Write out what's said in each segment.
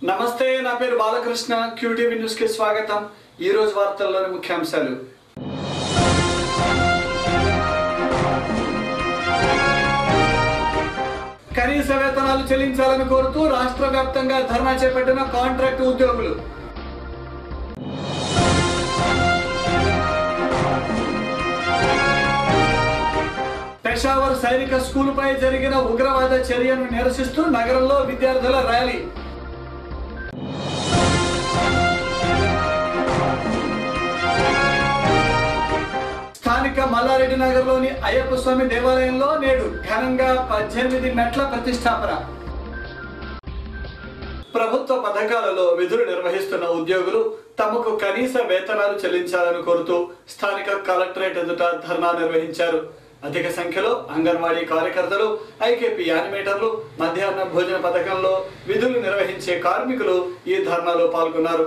నమస్తే, నా పేరు బాలకృష్ణ. క్యూటీవీ న్యూస్ కి స్వాగతం. ఈ రోజు వార్తల్లోని ముఖ్యాంశాలు. కనీస వేతనాలు చెల్లించాలని కోరుతూ రాష్ట్ర వ్యాప్తంగా ధర్నా చేపట్టిన కాంట్రాక్ట్ ఉద్యోగులు. పెషావర్ సైనిక స్కూలుపై జరిగిన ఉగ్రవాద చర్యను నిరసిస్తూ నగరంలో విద్యార్థుల ర్యాలీ. స్థానిక మల్లారెడ్డి నగర్లోని అయ్యప్ప స్వామి దేవాలయంలో నేడు ఘనంగా 18 మెట్ల ప్రతిష్టాపన. ప్రభుత్వ పథకాలలో విధులు నిర్వహిస్తున్న ఉద్యోగులు తమకు కనీస వేతనాలు చెల్లించాలని కోరుతూ స్థానిక కలెక్టరేట్ ఎదుట ధర్నా నిర్వహించారు. అధిక సంఖ్యలో అంగన్వాడీ కార్యకర్తలు, ఐకేపీ యానిమేటర్లు, మధ్యాహ్న భోజన పథకంలో విధులు నిర్వహించే కార్మికులు ఈ ధర్నాలో పాల్గొన్నారు.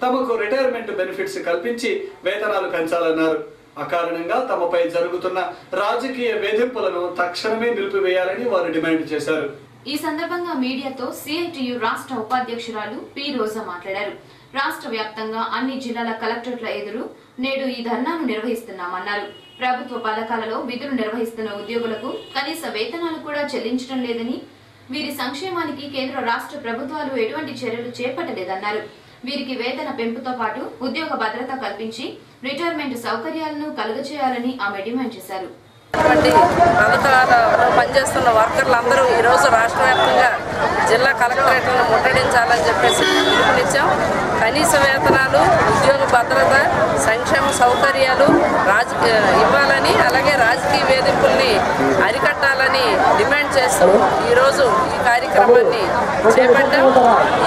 తమకు రిటైర్మెంట్ బెనిఫిట్స్ కల్పించి వేతనాలు పెంచాలన్నారు. అకారణంగా తమపై జరుగుతున్న రాజకీయ వేధింపులను తక్షణమే నిలిపివేయాలని వారు డిమాండ్ చేశారు. ఈ సందర్భంగా మీడియాతో సిఐటియు రాష్ట్ర ఉపాధ్యక్షురాలు పి రోజా మాట్లాడారు. రాష్ట్ర వ్యాప్తంగా అన్ని జిల్లాల కలెక్టరేట్ల ఎదురు నేడు ఈ ధర్నాను నిర్వహిస్తున్నామన్నారు. ప్రభుత్వ పథకాలలో విధులు నిర్వహిస్తున్న ఉద్యోగులకు కనీస వేతనాలు కూడా చెల్లించడం లేదని, వీరి సంక్షేమానికి కేంద్ర రాష్ట్ర ప్రభుత్వాలు ఎటువంటి చర్యలు చేపట్టలేదన్నారు. వీరికి వేతన పెంపుతో పాటు ఉద్యోగ భద్రత కల్పించి రిటైర్మెంట్ సౌకర్యాలను కలుగచేయాలని ఆమె డిమాండ్ చేశారు. ప్రభుత్వాలలో పనిచేస్తున్న వర్కర్లందరూ ఈరోజు రాష్ట్ర వ్యాప్తంగా జిల్లా కలెక్టరేట్లను ముట్టడించాలని చెప్పేసి పిలుపునిచ్చాం. కనీస వేతనాలు, ఉద్యోగ భద్రత, సంక్షేమ సౌకర్యాలు ఇవ్వాలని, అలాగే రాజకీయ వేధింపుల్ని అరికట్టాలని డిమాండ్ చేస్తూ ఈరోజు ఈ కార్యక్రమాన్ని చేపట్టాం.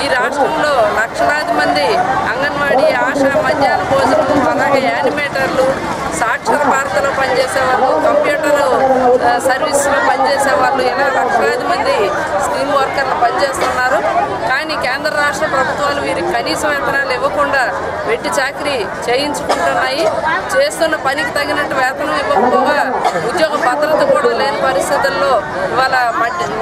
ఈ రాష్ట్రంలో లక్షలాది మంది అంగన్వాడీ, ఆశా, మధ్యాహ్న భోజనం, అలాగే యానిమేటర్లు, సాక్షర భారతలో పనిచేసే వాళ్ళు, కంప్యూటర్ సర్వీస్లో పనిచేసే వాళ్ళు, ఇలా లక్షలాది మంది స్కీమ్ వర్కర్లు పనిచేస్తున్నారు. కానీ కేంద్ర రాష్ట్ర ప్రభుత్వాలు వీరికి కనీస వేతనాలు ఇవ్వకుండా వెట్టి చాకరీ చేయించుకుంటున్నాయి. చేస్తున్న పనికి తగినట్టు వేతనం ఇవ్వకపోగా ఉద్యోగ భద్రత కూడా లేని పరిస్థితుల్లో ఇవాళ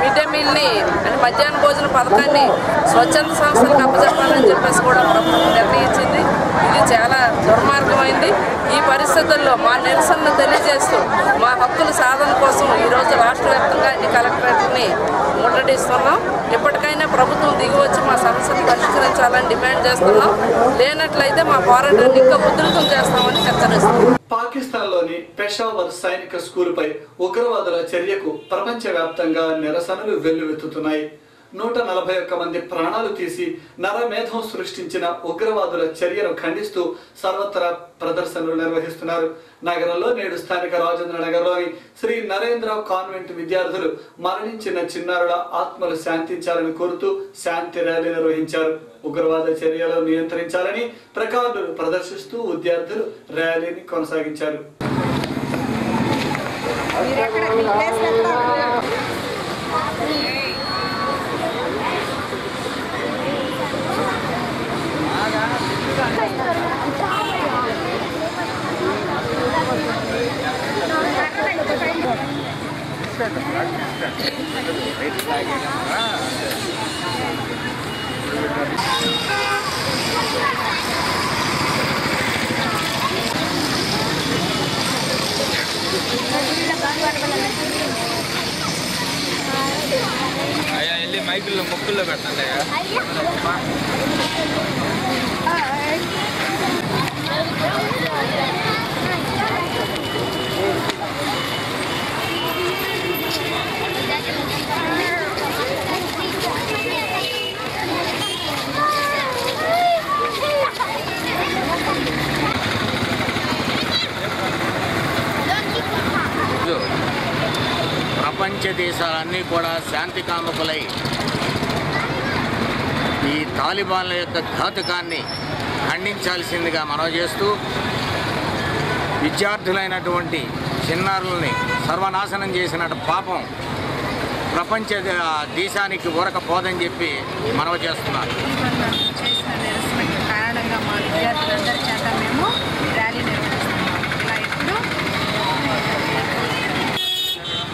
మిడ్ డే మీల్ని అంటే మధ్యాహ్న భోజన పథకాన్ని స్వచ్ఛంద సంస్థలకు అప్పచెప్పాలని చెప్పేసి కూడా ప్రభుత్వం నిర్ణయించింది. ఇది చాలా దుర్మార్గమైంది. ఈ పరిస్థితుల్లో మా నిరసనను తెలియజేస్తూ మా హక్కుల సాధన కోసం ఈరోజు రాష్ట్ర వ్యాప్తంగా అన్ని కలెక్టరేట్లని ముట్టడిస్తున్నాం. ఇప్పటికైనా ప్రభుత్వం దిగివచ్చి మా సమస్యను పరిష్కరించాలని డిమాండ్ చేస్తున్నాం. లేనట్లయితే మా పోరాటాన్ని ఇంకా ఉధృతం చేస్తామని హెచ్చరిస్తున్నాం. పాకిస్తాన్లోని పెషావర్ సైనిక స్కూలుపై ఉగ్రవాదుల చర్యకు ప్రపంచవ్యాప్తంగా నిరసనలు వెల్లువెత్తుతున్నాయి. 141 మంది ప్రాణాలు తీసి నరమేధం సృష్టించిన ఉగ్రవాదుల చర్యను ఖండిస్తూ సర్వత్రా ప్రదర్శనలు నిర్వహిస్తున్నారు. నగరంలో నేడు స్థానిక రాజేంద్ర నగర్లోని శ్రీ నరేంద్ర కాన్వెంట్ విద్యార్థులు మరణించిన చిన్నారుల ఆత్మలు శాంతించాలని కోరుతూ శాంతి ర్యాలీ నిర్వహించారు. ఉగ్రవాద చర్యలను నియంత్రించాలని ప్లకార్డులు ప్రదర్శిస్తూ విద్యార్థులు ర్యాలీని కొనసాగించారు. అయ్యా వెళ్ళి మైకుల్లో మొక్కుల్లో పెట్టండి. ప్రపంచ దేశాలన్నీ కూడా శాంతి కాముకులై ఈ తాలిబాన్ల యొక్క ఘాతుకాన్ని ఖండించాల్సిందిగా మనవి చేస్తూ, విద్యార్థులైనటువంటి చిన్నారుల్ని సర్వనాశనం చేసిన పాపం ప్రపంచ దేశానికి ఊరకపోదని చెప్పి మనవి చేస్తున్నారు. చేసిన నిరసనకి కారణంగా మా విద్యార్థులందరి చేత మేము ర్యాలీ నిర్వహిస్తున్నాం. ఇలా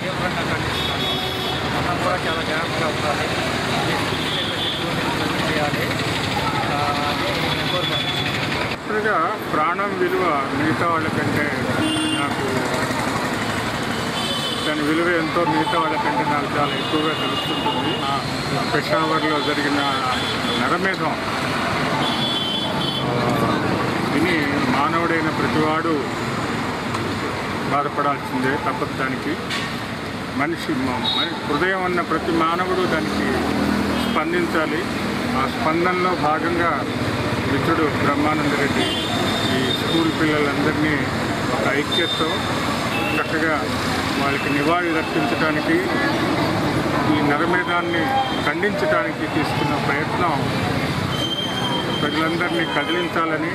ఎప్పుడు మనం కూడా చాలా జాగ్రత్తగా ఉండాలి. చేయాలి. ప్రాణం విలువ మిగతా వాళ్ళకంటే నాకు దాని విలువ ఎంతో మిగతా వాళ్ళకంటే నాకు చాలా ఎక్కువగా తెలుస్తుంటుంది. పెషావర్లో జరిగిన నరమేధం విని మానవుడైన ప్రతివాడు బాధపడాల్సిందే, తప్పదు. దానికి మనిషి హృదయం ఉన్న ప్రతి మానవుడు దానికి స్పందించాలి. ఆ స్పందనలో భాగంగా మిత్రుడు బ్రహ్మానంద రెడ్డి ఈ స్కూల్ పిల్లలందరినీ ఒక ఐక్యతతో చక్కగా వాళ్ళకి నివాళులు అర్పించడానికి, ఈ నరమేధాన్ని ఖండించడానికి తీసుకున్న ప్రయత్నం ప్రజలందరినీ కదిలించాలని,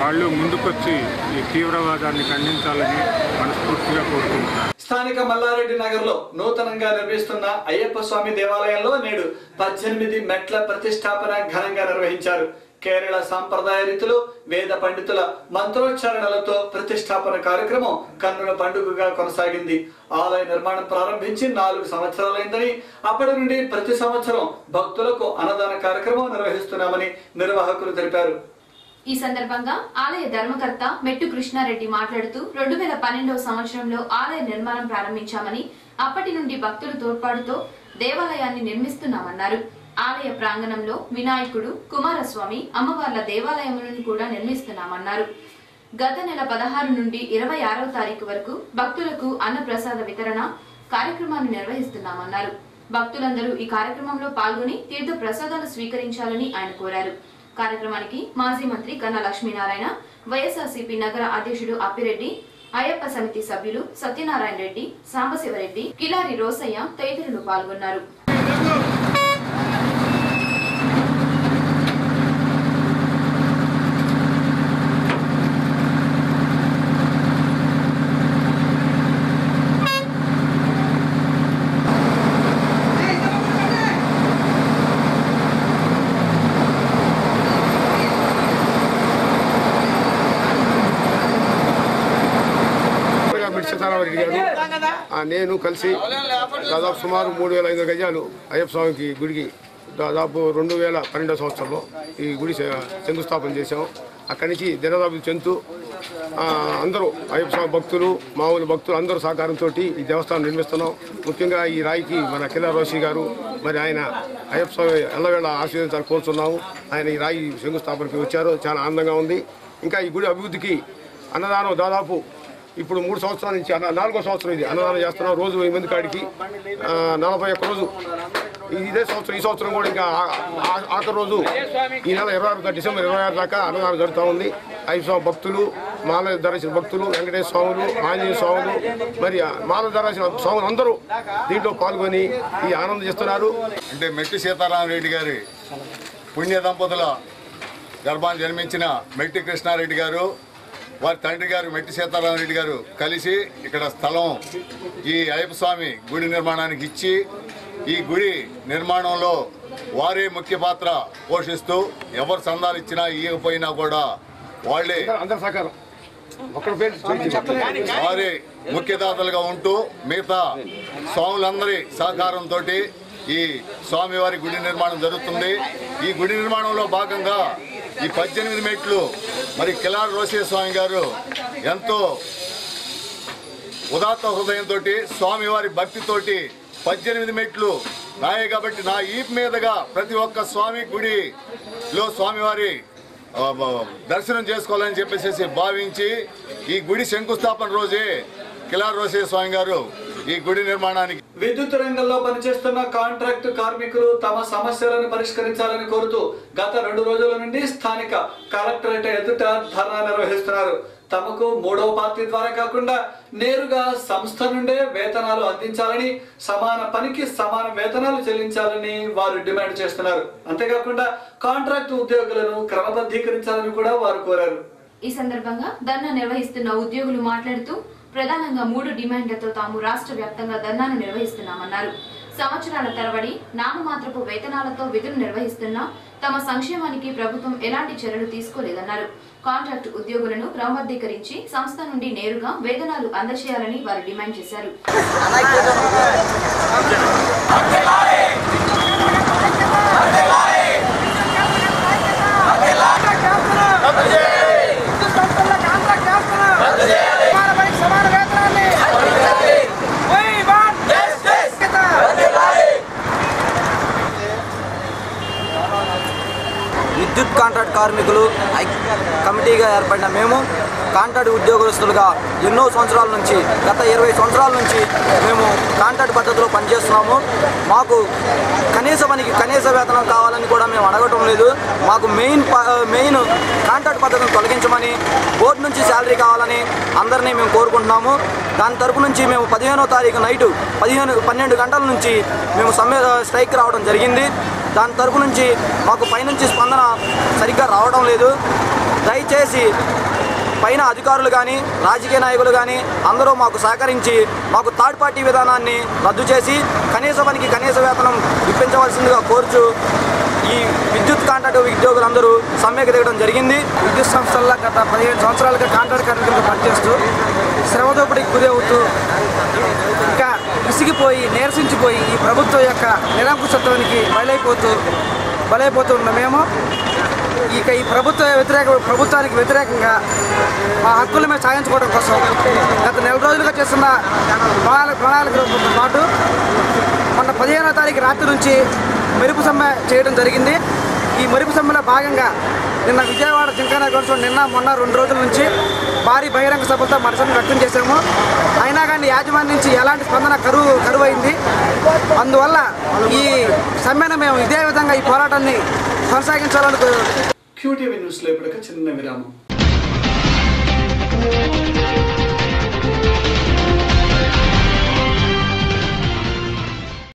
వాళ్ళు ముందుకొచ్చి ఈ తీవ్రవాదాన్ని ఖండించాలని మనస్ఫూర్తిగా కోరుకుంటున్నారు. స్థానిక మల్లారెడ్డి నగర్లో నూతనంగా నిర్మిస్తున్న అయ్యప్ప స్వామి దేవాలయంలో నేడు 18 మెట్ల ప్రతిష్టాపన ఘనంగా నిర్వహించారు. కేరళ సాంప్రదాయ రీతిలో వేద పండితుల మంత్రోచ్చారణలతో ప్రతిష్టాపన కార్యక్రమం కన్నుల పండుగగా కొనసాగింది. ఆలయ నిర్మాణం ప్రారంభించి 4 సంవత్సరాలైందని, అప్పటి నుండి ప్రతి సంవత్సరం భక్తులకు అన్నదాన కార్యక్రమం నిర్వహిస్తున్నామని నిర్వాహకులు తెలిపారు. ఈ సందర్భంగా ఆలయ ధర్మకర్త మెట్టు కృష్ణారెడ్డి మాట్లాడుతూ 2012వ సంవత్సరంలో ఆలయ నిర్మాణం ప్రారంభించామని, అప్పటి నుండి భక్తుల తోడ్పాటుతో దేవాలయాన్ని నిర్మిస్తున్నామన్నారు. ఆలయ ప్రాంగణంలో వినాయకుడు, కుమారస్వామి, అమ్మవార్ల దేవాలయములను కూడా నిర్మిస్తున్నామన్నారు. గత నెల 16 నుండి 26వ తారీఖు వరకు భక్తులకు అన్నప్రసాద వితరణ కార్యక్రమాన్ని నిర్వహిస్తున్నామన్నారు. భక్తులందరూ ఈ కార్యక్రమంలో పాల్గొని తీర్థ ప్రసాదాలు స్వీకరించాలని ఆయన కోరారు. కార్యక్రమానికి మాజీ మంత్రి కన్నా లక్ష్మీనారాయణ, వైఎస్ఆర్సీపీ నగర అధ్యక్షుడు అప్పిరెడ్డి, అయ్యప్ప సమితి సభ్యులు సత్యనారాయణ రెడ్డి, సాంబశివరెడ్డి, కిలారి రోసయ్య తదితరులు పాల్గొన్నారు. నేను కలిసి దాదాపు సుమారు 3500 గజాలు అయ్యప్ప స్వామికి గుడికి దాదాపు 2012వ సంవత్సరంలో ఈ గుడి శంకుస్థాపన చేశాం. అక్కడి నుంచి దినదాపులు చెందుతూ అందరూ అయ్యప్ప స్వామి భక్తులు, మామూలు భక్తులు అందరూ సహకారంతో ఈ దేవస్థానం నిర్మిస్తున్నాం. ముఖ్యంగా ఈ రాయికి మన కిలా రోషి గారు మరి ఆయన అయ్యప్ప స్వామి ఎల్లవేళ ఆశీర్వదించాలని కోరుతున్నాము. ఆయన ఈ రాయి శంకుస్థాపనకి వచ్చారు, చాలా ఆనందంగా ఉంది. ఇంకా ఈ గుడి అభివృద్ధికి అన్నదానం దాదాపు ఇప్పుడు 3 సంవత్సరాల నుంచి 4వ సంవత్సరం ఇది అన్నదానం చేస్తున్నాం. రోజు 1000 మంది కాడికి 41 రోజు ఇదే సంవత్సరం. ఈ సంవత్సరం కూడా ఇంకా ఆఖరి రోజు ఈ నెల 26 డిసెంబర్ 26 దాకా అన్నదానం జరుగుతూ ఉంది. అయ్యప్ప స్వామి భక్తులు, మాల ధరించిన భక్తులు, వెంకటేశ్వర స్వాములు, ఆంజనేయ స్వాములు, మరి మాల ధరించిన స్వాములు అందరూ దీంట్లో పాల్గొని ఈ ఆనందం చేస్తున్నారు. అంటే మెట్టి సీతారామరెడ్డి గారి పుణ్య దంపతుల గర్భాన్ని జన్మించిన మెట్టి కృష్ణారెడ్డి గారు, వారి తండ్రి గారు మెట్టి సీతారామరెడ్డి గారు కలిసి ఇక్కడ స్థలం ఈ అయ్యప్ప స్వామి గుడి నిర్మాణానికి ఇచ్చి, ఈ గుడి నిర్మాణంలో వారే ముఖ్య పాత్ర పోషిస్తూ ఎవరు సందాలు ఇచ్చినా ఇవ్వకపోయినా కూడా వాళ్ళే వారే ముఖ్యదాతలుగా ఉంటూ మిగతా స్వాములందరి సహకారంతో ఈ స్వామివారి గుడి నిర్మాణం జరుగుతుంది. ఈ గుడి నిర్మాణంలో భాగంగా ఈ 18 మెట్లు మరి కిలారి రోసయ్య స్వామి గారు ఎంతో ఉదాత్త హృదయంతో స్వామివారి భక్తితోటి 18 మెట్లు నాయే కాబట్టి నా ఈప్ మీదుగా ప్రతి ఒక్క స్వామి గుడిలో స్వామివారి దర్శనం చేసుకోవాలని చెప్పేసి భావించి ఈ గుడి శంకుస్థాపన రోజే కిలారి రోసయ్య స్వామి గారు ఈ గుడి నిర్మాణానికి విద్యుత్ రంగంలో పనిచేస్తున్న కాంట్రాక్టు కార్మికులు తమ సమస్యలను పరిష్కరించాలని కోరుతూ గత 2 రోజుల నుండి స్థానిక కలెక్టరేట్ ఎదుట ధర్నా నిర్వహిస్తున్నారు. తమకు 3వ పార్టీ ద్వారా కాకుండా నేరుగా సంస్థ నుండే వేతనాలు అందించాలని, సమాన పనికి సమాన వేతనాలు చెల్లించాలని వారు డిమాండ్ చేస్తున్నారు. అంతేకాకుండా కాంట్రాక్టు ఉద్యోగులను క్రమబద్ధీకరించాలని కూడా వారు కోరారు. ఈ సందర్భంగా ధర్నా నిర్వహిస్తున్న ఉద్యోగులు మాట్లాడుతూ ప్రధానంగా 3 డిమాండ్లతో తాము రాష్ట్ర వ్యాప్తంగా ధర్నాను నిర్వహిస్తున్నామన్నారు. సంవత్సరాల తరబడి నామమాత్రపు వేతనాలతో విధులు నిర్వహిస్తున్నా తమ సంక్షేమానికి ప్రభుత్వం ఎలాంటి చర్యలు తీసుకోలేదన్నారు. కాంట్రాక్టు ఉద్యోగులను క్రమబద్ధీకరించి సంస్థ నుండి నేరుగా వేతనాలు అందజేయాలని వారు డిమాండ్ చేశారు. విద్యుత్ కాంట్రాక్ట్ కార్మికులు కమిటీగా ఏర్పడిన మేము కాంట్రాక్ట్ ఉద్యోగస్తులుగా ఎన్నో సంవత్సరాల నుంచి గత 20 సంవత్సరాల నుంచి మేము కాంట్రాక్ట్ పద్ధతిలో పనిచేస్తున్నాము. మాకు కనీస వేతనం కావాలని కూడా మేము అడగటం లేదు. మాకు మెయిన్ కాంట్రాక్ట్ పద్ధతిని తొలగించమని బోర్డు నుంచి శాలరీ కావాలని అందరినీ మేము కోరుకుంటున్నాము. దాని తరపు నుంచి మేము 15వ తారీఖు నైటు 12 గంటల నుంచి మేము స్ట్రైక్ రావడం జరిగింది. దాని తరపు నుంచి మాకు పైనుంచి స్పందన సరిగ్గా రావడం లేదు. దయచేసి పైన అధికారులు కానీ రాజకీయ నాయకులు కానీ అందరూ మాకు సహకరించి మాకు థర్డ్ పార్టీ విధానాన్ని రద్దు చేసి కనీస వేతనం ఇప్పించవలసిందిగా కోరుచు ఈ విద్యుత్ కాంట్రాక్ట్ ఉద్యోగులందరూ సమ్మెకు దిగడం జరిగింది. విద్యుత్ సంస్థల్లో గత 15 సంవత్సరాలుగా కాంట్రాక్ట్ కార్మికులు పనిచేస్తూ శ్రమ దోపిడీకి గురి అవుతూ ఇంకా విసిగిపోయి నీరసించిపోయి ఈ ప్రభుత్వం యొక్క నిరంకుశత్వానికి బలైపోతున్న మేము ఇక ఈ ప్రభుత్వానికి వ్యతిరేకంగా మా హక్కుల మీద సాధించుకోవడం కోసం గత నెల రోజులుగా చేస్తున్న ప్రణాళికలతో పాటు మొన్న 15వ తారీఖు రాత్రి నుంచి మెరుపు సమ్మె చేయడం జరిగింది. ఈ మెరుపు సమ్మెలో భాగంగా నిన్న విజయవాడ జింకానా గౌన్స్లో మొన్న 2 రోజుల నుంచి భారీ బహిరంగ సభలతో మనసును వ్యక్తం చేశాము. అయినా కానీ యాజమాన్యం నుంచి ఎలాంటి స్పందన కరువైంది. అందువల్ల ఈ సమ్మెను మేము ఇదే విధంగా ఈ పోరాటాన్ని కొనసాగించాలని QTV న్యూస్లో ఇప్పటికే చిన్న విరామం.